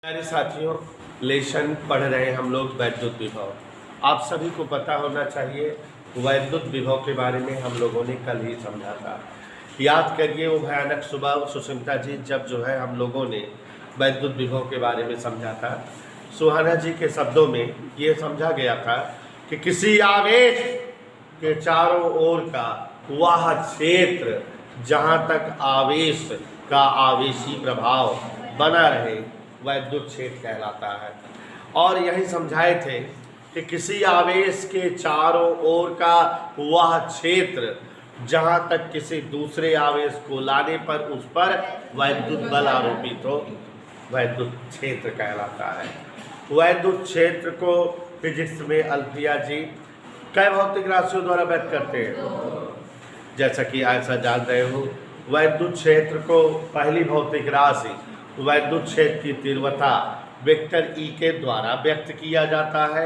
प्यारे साथियों, लेशन पढ़ रहे हैं हम लोग वैद्युत विभव। आप सभी को पता होना चाहिए वैद्युत विभव के बारे में हम लोगों ने कल ही समझा था। याद करिए वो भयानक सुबह सुष्मिता जी जब जो है हम लोगों ने वैद्युत विभव के बारे में समझा था। सुहाना जी के शब्दों में ये समझा गया था कि किसी आवेश के चारों ओर का वह क्षेत्र जहाँ तक आवेश का आवेशी प्रभाव बना रहे वैद्युत क्षेत्र कहलाता है। और यही समझाए थे कि किसी आवेश के चारों ओर का वह क्षेत्र जहाँ तक किसी दूसरे आवेश को लाने पर उस पर वैद्युत बल आरोपित हो वैद्युत क्षेत्र कहलाता है। वैद्युत क्षेत्र को फिजिक्स में अल्फिया जी कई भौतिक राशियों द्वारा व्यक्त करते हैं। जैसा कि ऐसा जान रहे हो, वैद्युत क्षेत्र को पहली भौतिक राशि वैद्युत क्षेत्र की तीव्रता वेक्टर ई के द्वारा व्यक्त किया जाता है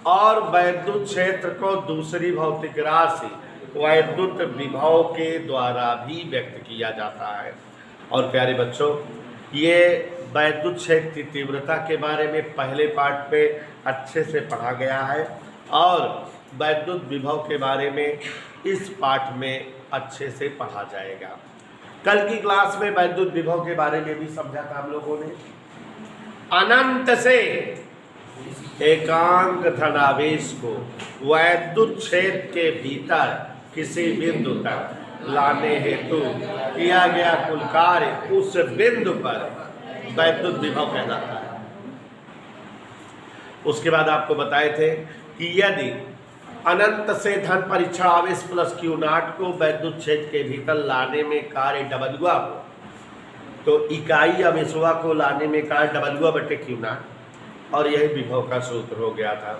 और वैद्युत क्षेत्र को दूसरी भौतिक राशि वैद्युत विभव के द्वारा भी व्यक्त किया जाता है। और प्यारे बच्चों, ये वैद्युत क्षेत्र की तीव्रता के बारे में पहले पार्ट में अच्छे से पढ़ा गया है और वैद्युत विभव के बारे में इस पाठ में अच्छे से पढ़ा जाएगा। कल की क्लास में वैद्युत विभव के बारे में भी समझा था हम लोगों ने। अनंत से एकांक धनावेश को वैद्युत क्षेत्र के भीतर किसी बिंदु तक लाने हेतु किया गया कुल कार्य उस बिंदु पर वैद्युत विभव कहलाता है। उसके बाद आपको बताए थे कि यदि अनंत से धन परीक्षण आवेश प्लस क्यू नॉट को वैद्युत क्षेत्र के भीतर लाने में कार्य डबलुआ हो तो इकाई आवेशवा को लाने में कार्य डबलुआ बटे क्यू नॉट, और यही विभव का सूत्र हो गया था।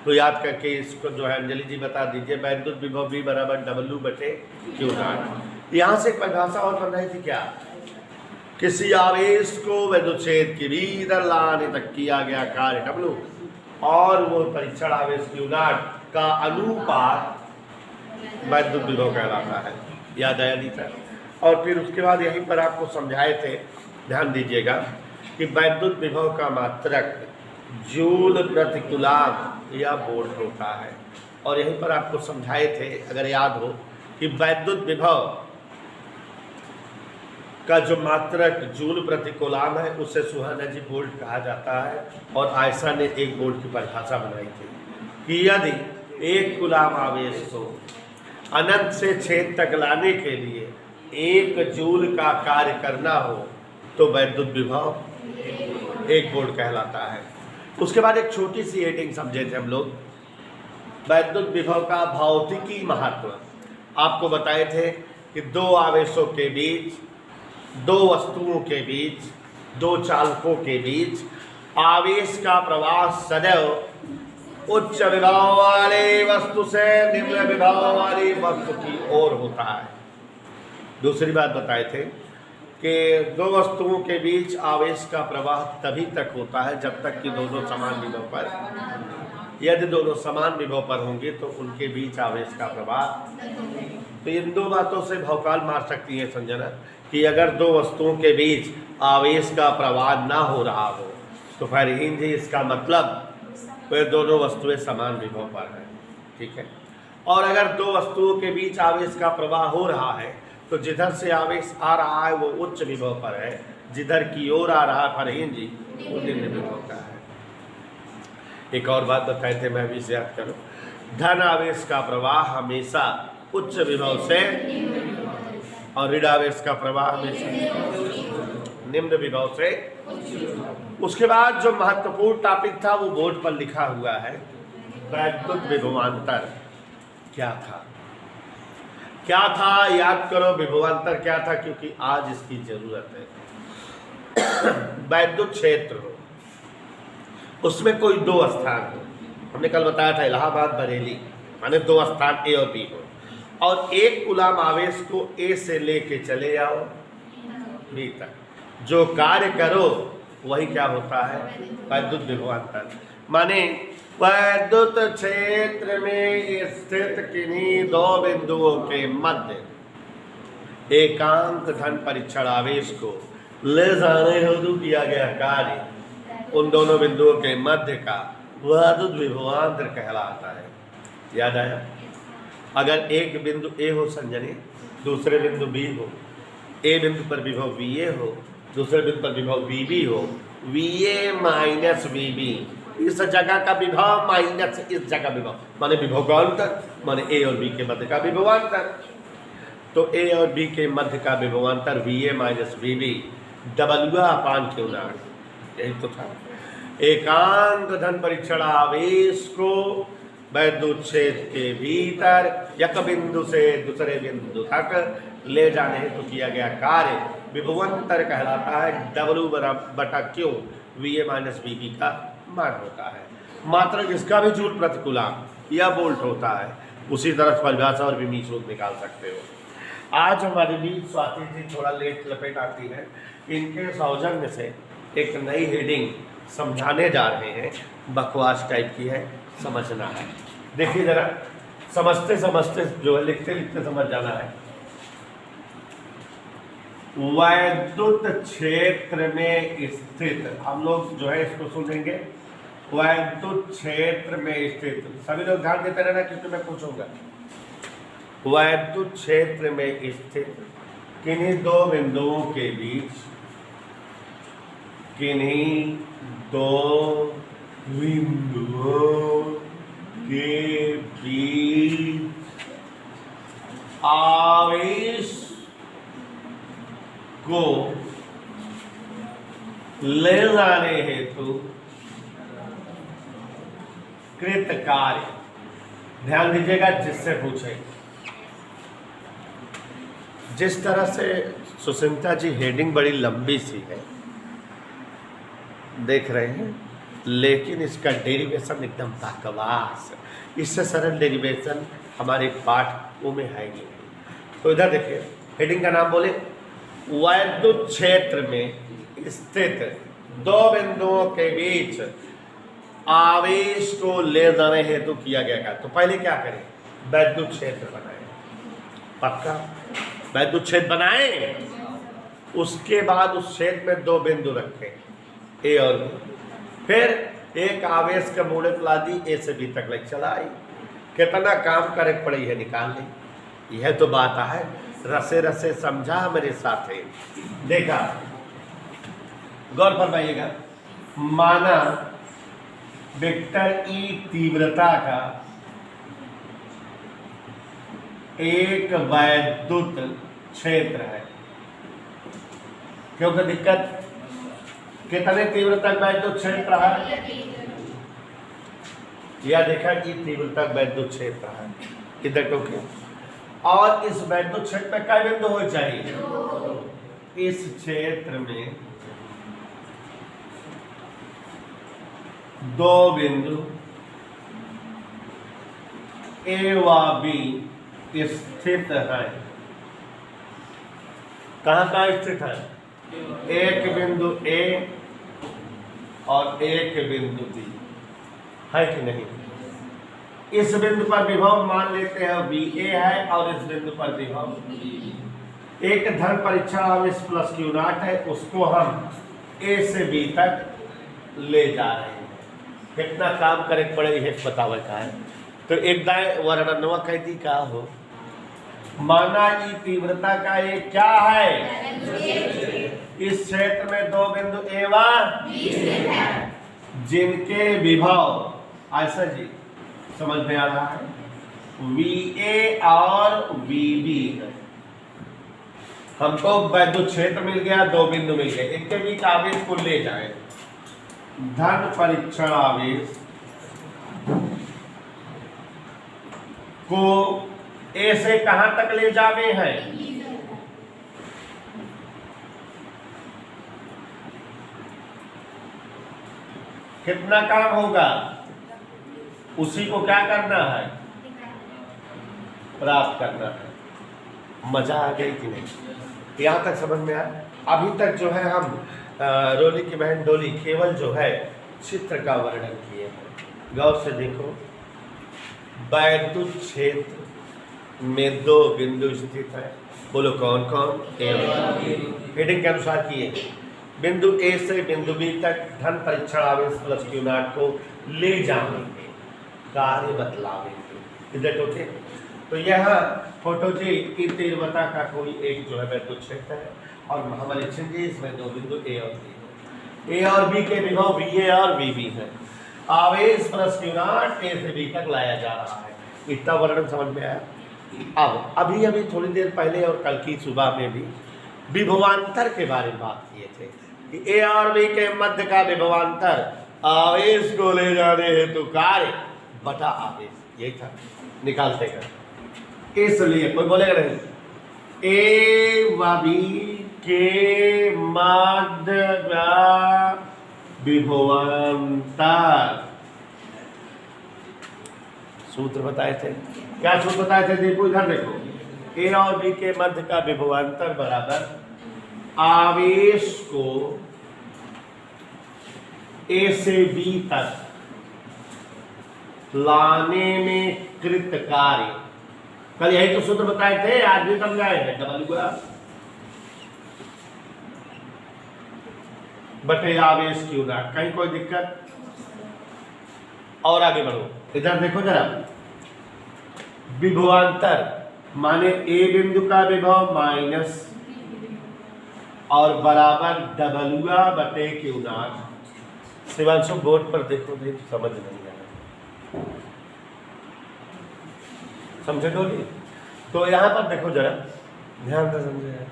तो याद करके इसको जो है अंजलि जी बता दीजिए, वैद्युत विभव भी बराबर डबलू बटे क्यू नॉट। यहाँ से परिभाषा और बन रही थी क्या, किसी आवेश को वैद्युत क्षेत्र के भीतर लाने तक किया गया कार्य डबलू और वो परीक्षण आवेश क्यू नॉट का अनुपात वैद्युत विभव कहलाता है। याद आया नहीं था? और फिर उसके बाद यहीं पर आपको समझाए थे, ध्यान दीजिएगा, कि वैद्युत विभव का मात्रक जूल प्रति कूलम या वोल्ट होता है। और यहीं पर आपको समझाए थे, अगर याद हो, कि वैद्युत विभव का जो मात्रक जूल प्रति कूलम है उसे सुहाना जी वोल्ट कहा जाता है। और आयशा ने एक वोल्ट की परिभाषा बनाई थी कि यदि एक कूलम आवेश को अनंत से क्षेत्र तक लाने के लिए 1 जूल का कार्य करना हो तो वैद्युत विभव 1 वोल्ट कहलाता है। उसके बाद एक छोटी सी हेडिंग समझे थे हम लोग, वैद्युत विभव का भौतिकी महत्व। आपको बताए थे कि 2 आवेशों के बीच, 2 वस्तुओं के बीच, 2 चालकों के बीच आवेश का प्रवाह सदैव उच्च विभव वाली वस्तु से निम्न विभव वाली वस्तु की ओर होता है। दूसरी बात बताए थे कि 2 वस्तुओं के बीच आवेश का प्रवाह तभी तक होता है जब तक कि दोनों समान विभव पर, यदि दोनों समान विभव पर होंगे तो उनके बीच आवेश का प्रवाह। तो इन 2 बातों से भौकाल मार सकती है संजना कि अगर 2 वस्तुओं के बीच आवेश का प्रवाह ना हो रहा हो तो फरहीन जी इसका मतलब वे दोनों वस्तुएं समान विभव पर हैं, ठीक है। और अगर 2 वस्तुओं के बीच आवेश का प्रवाह हो रहा है तो जिधर से आवेश आ रहा है वो उच्च विभव पर है, जिधर की ओर आ रहा है फरहीन जी वो निम्न विभव का है। एक और बात बताए थे, मैं भी याद करूँ, धन आवेश का प्रवाह हमेशा उच्च विभव से और ऋण आवेश का प्रवाह हमेशा निम्न विभव से। उसके बाद जो महत्वपूर्ण टॉपिक था वो बोर्ड पर लिखा हुआ है, वैद्युत विभवांतर क्या था। क्या था याद करो, विभवांतर क्या था, क्योंकि आज इसकी जरूरत है। वैद्युत क्षेत्र हो, उसमें कोई 2 स्थान हो, हमने कल बताया था इलाहाबाद बरेली, माने 2 स्थान ए और बी हो, और 1 कूलम आवेश को ए से लेके चले जाओ बी तक, जो कार्य करो वही क्या होता है, वैद्युत विभवांतर। माने वैद्युत क्षेत्र में स्थित किन्हीं 2 बिंदुओं के मध्य एकांक धन परीक्षण आवेश को ले जाने हेतु किया गया कार्य उन दोनों बिंदुओं के मध्य का वह अद्भुत विभवांतर कहलाता है। याद आया? अगर एक बिंदु ए हो संजनी, दूसरे बिंदु बी हो, ए बिंदु पर विभव बी ए हो, दूसरे बिंदु पर विभव बी बी हो, V A minus B B, इस जगह का विभव माइनस इस जगह विभव, माने विभव का अंतर, माने ए और बी के मध्य का विभवांतर। तो ए और बी के मध्य का विभवांतर V A minus V B W/Q0, यही तो था। एकांक धन परीक्षण आवेश को वैद्युत क्षेत्र के भीतर एक बिंदु से दूसरे बिंदु तक ले जाने हेतु किया गया कार्य विभवांतर कहलाता है। W/Q V A minus V B का मान होता है। मात्र जिसका भी जूल प्रतिकूलांक या वोल्ट होता है उसी तरह परिभाषा और विमीय सूत्र निकाल सकते हो। आज हमारे बीच स्वाति जी थोड़ा लेट लपेट आती है, इनके सौजन्य से एक नई हेडिंग समझाने जा रहे हैं, बकवास टाइप की है, समझना है। देखिए जरा, समझते समझते जो है लिखते लिखते समझ जाना है। वैद्युत क्षेत्र में स्थित, हम लोग जो है इसको सुनेंगे, वैद्युत क्षेत्र में स्थित, सभी लोग ध्यान देते रहना क्योंकि मैं पूछूंगा। वैद्युत क्षेत्र में स्थित किन्हीं दो बिंदुओं के बीच, किन्हीं दो बिंदुओं के बीच आवेश को ले जाने हेतु कृत कार्य, ध्यान दीजिएगा जिससे पूछे। जिस तरह से सुचिंता जी हेडिंग बड़ी लंबी सी है, देख रहे हैं, लेकिन इसका डेरिवेशन एकदम बकवास। इससे सरल डेरिवेशन हमारे पाठों में है ही नहीं। तो इधर देखिए, हेडिंग का नाम बोले, वैद्युत क्षेत्र में स्थित दो बिंदुओं के बीच आवेश को ले जाने हेतु किया गया। तो पहले क्या करें? वैद्युत क्षेत्र बनाए, पक्का वैद्युत क्षेत्र बनाए। उसके बाद उस क्षेत्र में दो बिंदु रखें, ए और बी। फिर एक आवेश का मोलेकुलर आदि ए से बी तक ले चला आई। कितना काम करे पड़ी है निकाल ली। यह तो बात है, रसे रसे समझा मेरे साथ है। देखा, गौर फरमाइएगा। माना वेक्टर ई तीव्रता का एक वैद्युत क्षेत्र है, क्योंकि दिक्कत कितने तीव्रता वैद्युत क्षेत्र है, यह देखा कि तीव्रता वैद्युत क्षेत्र है इधर, क्योंकि और इस वैद्युत क्षेत्र में क्या बिंदु हो चाहिए? इस क्षेत्र में दो बिंदु ए व बी स्थित है। कहाँ कहाँ स्थित है? एक बिंदु ए और एक बिंदु बी, है कि नहीं? इस बिंदु पर विभव मान लेते हैं वी ए है और इस बिंदु पर विभव एक धन परीक्षण आवेश प्लस Q0 है, उसको हम ए से बी तक ले जा रहे हैं। कितना काम करे पड़े है बतावे का है। तो एक दाएं वर्णनवा कहती क्या हो, माना ई तीव्रता का ये क्या है? इस क्षेत्र में दो बिंदु ए व जिनके विभव, ऐसा जी समझ में आ रहा है, वी ए और वी बी। हमको वैद्युत क्षेत्र मिल गया, दो बिंदु मिल गए, इनके बीच आवेश को ले जाए। धन परीक्षण आवेश को ए से कहां तक ले जावे हैं? कितना काम होगा? उसी को क्या करना है? प्राप्त करना है। मजा आ गई कि नहीं? यहाँ तक समझ में आया? अभी तक जो है हम रोली की बहन डोली केवल जो है चित्र का वर्णन किए हैं। गौर से देखो, वैद्युत क्षेत्र में दो बिंदु स्थित है। बोलो कौन कौन? हेडिंग के अनुसार किए। बिंदु ए से बिंदु बी तक धन परीक्षण आवेश प्लस क्यू नॉट को ले जाएंगे, कार्य बतलावेंगे। इधर तो थे। तो यह फोटो जी की तीव्रता का कोई एक जो है वैद्युत क्षेत्र है और महाबलेश्वर जी इसमें दो बिंदु ए और बी है। ए और बी के विभव VA और VB है। आवेश प्लस क्यू नॉट ए से बी तक लाया जा रहा है। इतना वर्णन समझ में आया। अब अभी थोड़ी देर पहले और कल की सुबह में भी विभवांतर के बारे में बात किए थे कि ए और बी के मध्य का विभवांतर आवेश को ले जाने हेतु कार्य बटा आवेश, यही था, निकालते कर। इसलिए कोई बोलेगा नहीं, ए व बी के मध्य का विभवांतर सूत्र बताए थे। क्या सूत्र बताए थे? देखो इधर देखो, ए और बी के मध्य का विभवांतर बराबर आवेश को ए से बी तक लाने में कृत कार्य। कल यही तो सूत्र बताए थे, आज भी समझाए हैं। डबल गुणा बटे आवेश क्यू नॉट। कहीं कोई दिक्कत? और आगे बढ़ो, इधर देखो जरा, विभवांतर माने ए बिंदु का विभव माइनस और बराबर डबलुआ बटे क्यू नॉट। शिवांशु बोर्ड पर देखो, समझ नहीं आया, समझे डोली? तो यहां पर देखो जरा, ध्यान से समझे।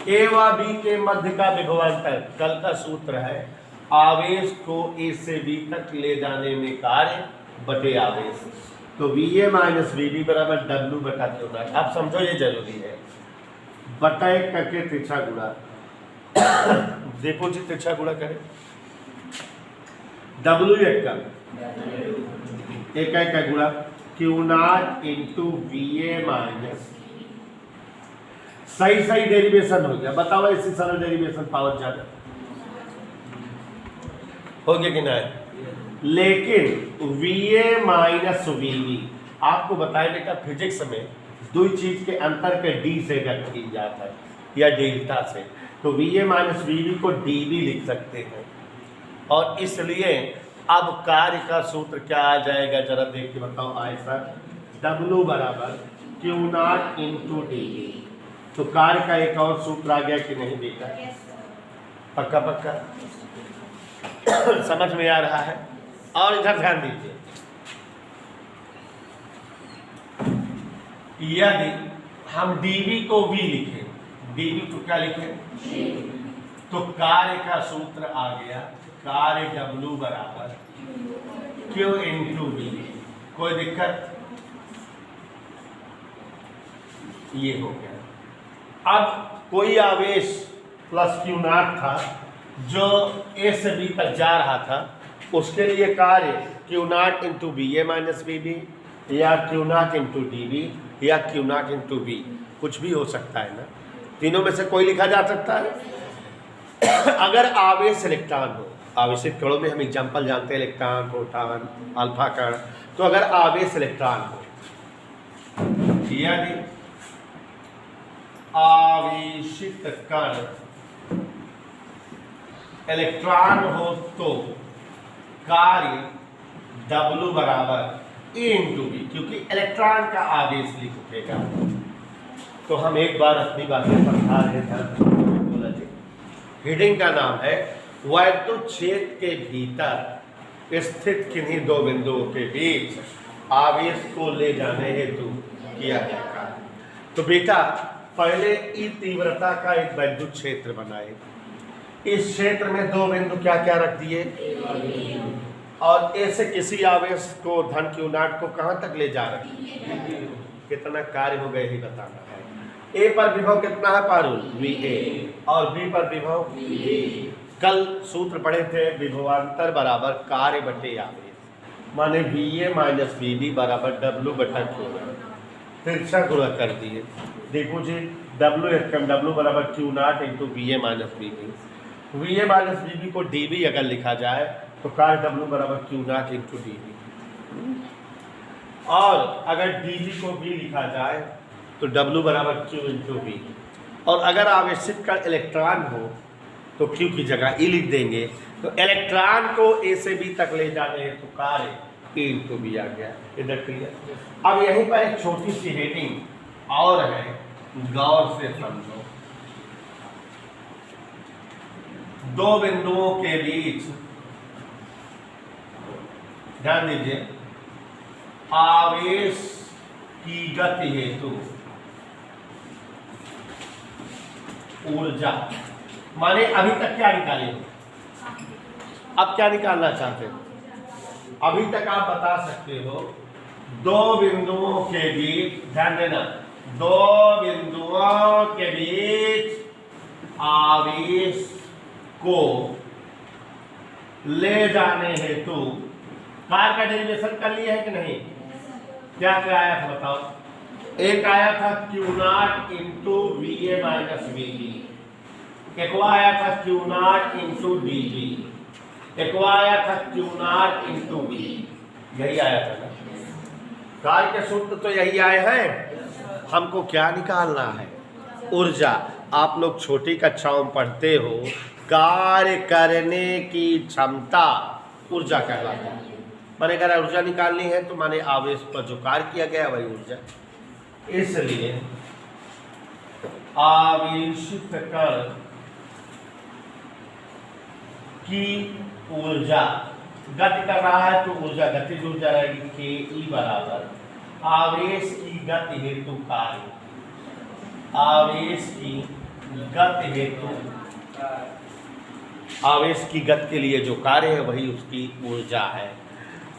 ए व बी के मध्य का विभवांतर, कल का सूत्र है आवेश को ए से बी तक ले जाने में कार्य बटे आवेश। तो VA माइनस VB बराबर W बटा क्यू नॉट। आप समझो ये जरूरी है। बटा एक करके तिरछा गुणा, देखो जी तिरछा गुणा करें, W एक का एक का गुणा Q naught into VA minus, सही सही डेरिवेशन हो गया। बताओ इसी सरल डेरिवेशन पावर ज्यादा हो गया कि नहीं? लेकिन VA माइनस VB आपको बताया बेटा फिजिक्स में दो चीज के अंतर के D से व्यक्त की जाता है या डेल्टा से। तो VA माइनस VB को DB लिख सकते हैं। और इसलिए अब कार्य का सूत्र क्या आ जाएगा जरा देख के बताओ आए सर। W बराबर क्यू नॉट इंटू DB। तो कार्य का एक और सूत्र आ गया कि नहीं बेटा? पक्का पक्का समझ में आ रहा है। और इधर ध्यान दीजिए, यदि हम dB को V लिखें, dB को क्या लिखें? तो कार्य का सूत्र आ गया, कार्य W बराबर Q इंटू V। कोई दिक्कत? ये हो गया। अब कोई आवेश प्लस क्यू नॉट था जो ए से बी तक जा रहा था, उसके लिए कार्य Q naught into VA minus VB या क्यू नॉट इंटू DB या क्यू नॉट इंटू V, कुछ भी हो सकता है ना, तीनों में से कोई लिखा जा सकता है। अगर आवेश इलेक्ट्रॉन हो, आवेशित कणों में हम एग्जाम्पल जानते हैं इलेक्ट्रॉन, प्रोटॉन, अल्फा कण। तो अगर आवेश इलेक्ट्रॉन हो, यदि आवेशित कण इलेक्ट्रॉन हो तो कार्य W बराबर A इंटू बी, क्योंकि इलेक्ट्रॉन का आवेश लिख उठेगा। तो हम एक बार अपनी बातें समझा रहे थे। हीडिंग का नाम है वैद्युत क्षेत्र के भीतर स्थित किन्हीं दो बिंदुओं के बीच आवेश को ले जाने हेतु किया गया कार्य। तो बेटा पहले ई तीव्रता का एक वैद्युत क्षेत्र बनाए। इस क्षेत्र में दो बिंदु क्या क्या रख दिए? और ए से किसी आवेश को धन क्यू नॉट को कहां तक ले जा रहे हैं? कितना कार्य हो गए ही बताना है। ए पर विभव कितना है पारुल? VA। और बी पर विभव VB। कल सूत्र पढ़े थे विभवांतर बराबर कार्य बटे आवेश, माने VA माइनस VB बराबर W बटा क्यू नॉट। तिरछा गुणा कर दिए। देखो जी W बराबर Q naught into VA minus VB। VA minus VB को DB अगर लिखा जाए तो कार्य W बराबर क्यू नॉट इंटू DB। और अगर DB को B लिखा जाए तो W बराबर Q इंटू V। और अगर आवेशित का इलेक्ट्रॉन हो तो क्यू की जगह ई लिख देंगे। तो इलेक्ट्रॉन को ए से बी तक ले जाने हेतु कार्य ए इंटू बी आ गया। इधर क्लियर। अब यहीं पर एक छोटी सी हेडिंग और है, गौर से समझो। दो बिंदुओं के बीच ध्यान दीजिए, आवेश की गति हेतु ऊर्जा, माने अभी तक क्या निकाले, अब क्या निकालना चाहते हो? अभी तक आप बता सकते हो दो बिंदुओं के बीच, ध्यान देना, दो बिंदुओं के बीच आवेश को ले जाने हेतु कार्य का डेरिवेशन कर लिया है कि नहीं? क्या क्या आया था बताओ? एक आया था Q naught into V A minus V B, एक आया था Q naught into D B, एक आया था क्यू नॉट इंटू बी। यही आया था ना? कार्य के सूत्र तो यही आए हैं। हमको क्या निकालना है? ऊर्जा। आप लोग छोटी कक्षाओं में पढ़ते हो, कार्य करने की क्षमता ऊर्जा कहलाती है। माने अगर ऊर्जा निकालनी है तो माने आवेश पर जो कार्य किया गया वही ऊर्जा। इसलिए आवेशित कण की ऊर्जा, गति कर रहा है तो ऊर्जा, गतिज ऊर्जा रहेगी के ई बराबर आवेश की गति हेतु कार्य, आवेश की गति हेतु, आवेश की गति के लिए जो कार्य है वही उसकी ऊर्जा है।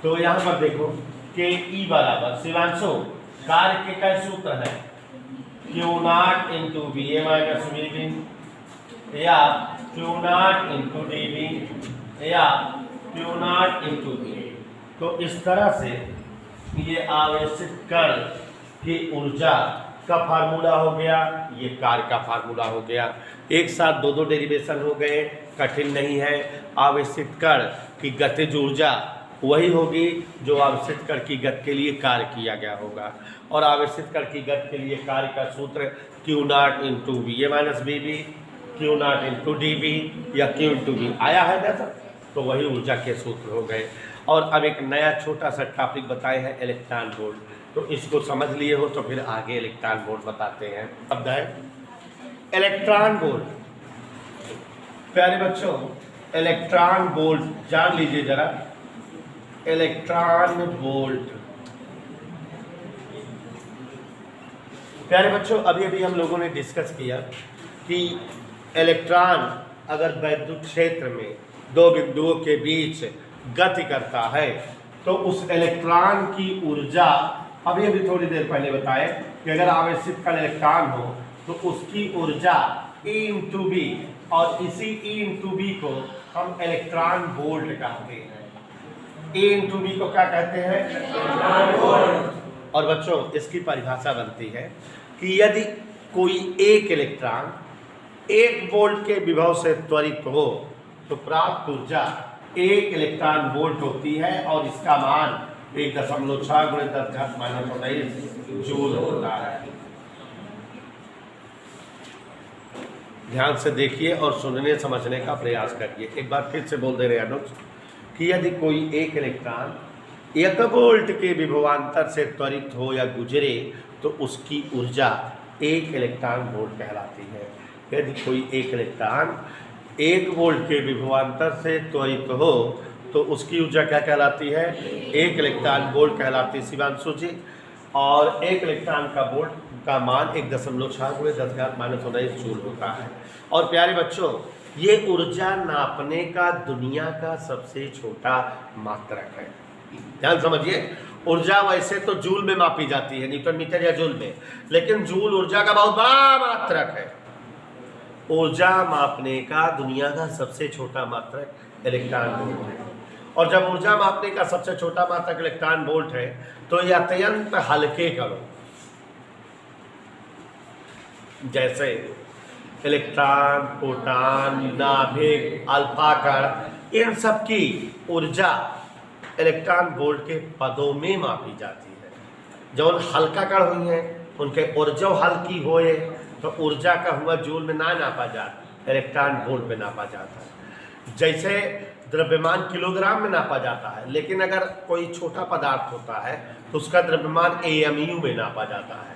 तो यहाँ पर देखो के ई बराबर, शिवांशु कार्य के कई सूत्र है, Q naught into B A minus V B, या Q naught into D B, या क्यू नॉट इंटू बी। तो इस तरह से ये आवेशित कण की ऊर्जा का फार्मूला हो गया, ये कार्य का फार्मूला हो गया। एक साथ दो दो डेरिवेशन हो गए, कठिन नहीं है। आवेशित कण की गतिज ऊर्जा वही होगी जो आवेशित कण की गति के लिए कार्य किया गया होगा, और आवेशित कण की गति के लिए कार्य का सूत्र Q naught into B A minus B B, Q naught into D B, या क्यू इंटू बी आया है ना सर? तो वही ऊर्जा के सूत्र हो गए। और अब एक नया छोटा सा टॉपिक बताए हैं, इलेक्ट्रॉन वोल्ट। तो इसको समझ लिए हो तो फिर आगे इलेक्ट्रॉन वोल्ट बताते हैं। शब्द है इलेक्ट्रॉन वोल्ट। प्यारे बच्चों, इलेक्ट्रॉन वोल्ट जान लीजिए जरा। इलेक्ट्रॉन वोल्ट, प्यारे बच्चों, अभी अभी हम लोगों ने डिस्कस किया कि इलेक्ट्रॉन अगर वैद्युत क्षेत्र में दो बिंदुओं के बीच गति करता है तो उस इलेक्ट्रॉन की ऊर्जा, अभी अभी थोड़ी देर पहले बताए कि अगर आवेशित कण इलेक्ट्रॉन हो तो उसकी ऊर्जा E इंटू बी, और इसी E इंटू बी को हम इलेक्ट्रॉन वोल्ट कहते हैं। E इंटू बी को क्या कहते हैं? Electron volt. और बच्चों इसकी परिभाषा बनती है कि यदि कोई एक इलेक्ट्रॉन 1 वोल्ट के विभव से त्वरित हो तो प्राप्त ऊर्जा 1 इलेक्ट्रॉन वोल्ट होती है, और इसका मान 1.6 × 10⁻⁹ जूल होता है। ध्यान से देखिए और सुनने समझने का प्रयास करिए। एक बार फिर से बोल दे रहे अनुज कि यदि कोई एक इलेक्ट्रॉन 1 वोल्ट के विभवांतर से त्वरित हो या गुजरे तो उसकी ऊर्जा 1 इलेक्ट्रॉन वोल्ट कहलाती है। यदि कोई एक इलेक्ट्रॉन 1 वोल्ट के विभवांतर से त्वरित हो तो उसकी ऊर्जा क्या कहलाती है? 1 इलेक्ट्रॉन वोल्ट कहलाती है शिवांशु जी। और 1 इलेक्ट्रॉन का वोल्ट का मान 1.6 × 10⁻⁹ जूल होता है। और प्यारे बच्चों, ये ऊर्जा नापने का दुनिया का सबसे छोटा मात्रक है। ध्यान समझिए, ऊर्जा वैसे तो जूल में मापी जाती है, न्यूटन मीटर या जूल में, लेकिन जूल ऊर्जा का बहुत बड़ा मात्रक है। ऊर्जा मापने का दुनिया का सबसे छोटा मात्रक इलेक्ट्रॉन वोल्ट है। और जब ऊर्जा मापने का सबसे छोटा मात्रक इलेक्ट्रॉन वोल्ट है तो ये अत्यंत हल्के कणों जैसे इलेक्ट्रॉन, प्रोटॉन, नाभिक, अल्फा कण, इन सब की ऊर्जा इलेक्ट्रॉन वोल्ट के पदों में मापी जाती है। जो हल्का कण हुई हैं उनके ऊर्जा हल्की होए तो ऊर्जा का हुआ जूल में ना नापा जाता, इलेक्ट्रॉन वोल्ट में नापा जाता है। जैसे द्रव्यमान किलोग्राम में नापा जाता है, लेकिन अगर कोई छोटा पदार्थ होता है तो उसका द्रव्यमान एएमयू में नापा जाता है।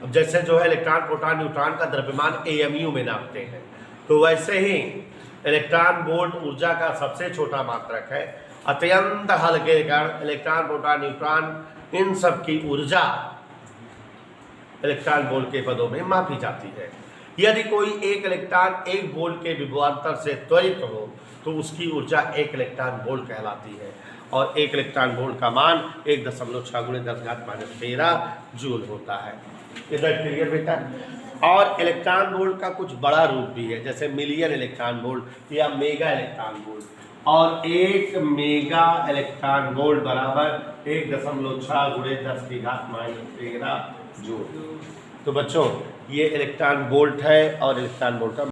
अब जैसे जो है इलेक्ट्रॉन, प्रोटॉन, न्यूट्रॉन का द्रव्यमान एएमयू में नापते हैं, तो वैसे ही इलेक्ट्रॉन वोल्ट ऊर्जा का सबसे छोटा मात्रक है। अत्यंत हल्के कण इलेक्ट्रॉन, प्रोटॉन, न्यूट्रॉन, इन सब की ऊर्जा इलेक्ट्रॉन वोल्ट के पदों में मापी जाती है। यदि कोई एक इलेक्ट्रॉन 1 वोल्ट के विभवांतर से त्वरित हो तो उसकी ऊर्जा 1 इलेक्ट्रॉन वोल्ट कहलाती है, और 1 इलेक्ट्रॉन वोल्ट का मान 1.6 × 10⁻13 जूल होता है। इधर क्लियर बेटा? और इलेक्ट्रॉन वोल्ट का कुछ बड़ा रूप भी है, जैसे मिलियन इलेक्ट्रॉन वोल्ट या मेगा इलेक्ट्रॉन वोल्ट, और 1 मेगा इलेक्ट्रॉन वोल्ट बराबर 1.6 × 10⁻13 जूल। तो बच्चों ये इलेक्ट्रॉन वोल्ट है और इलेक्ट्रॉन वोल्ट का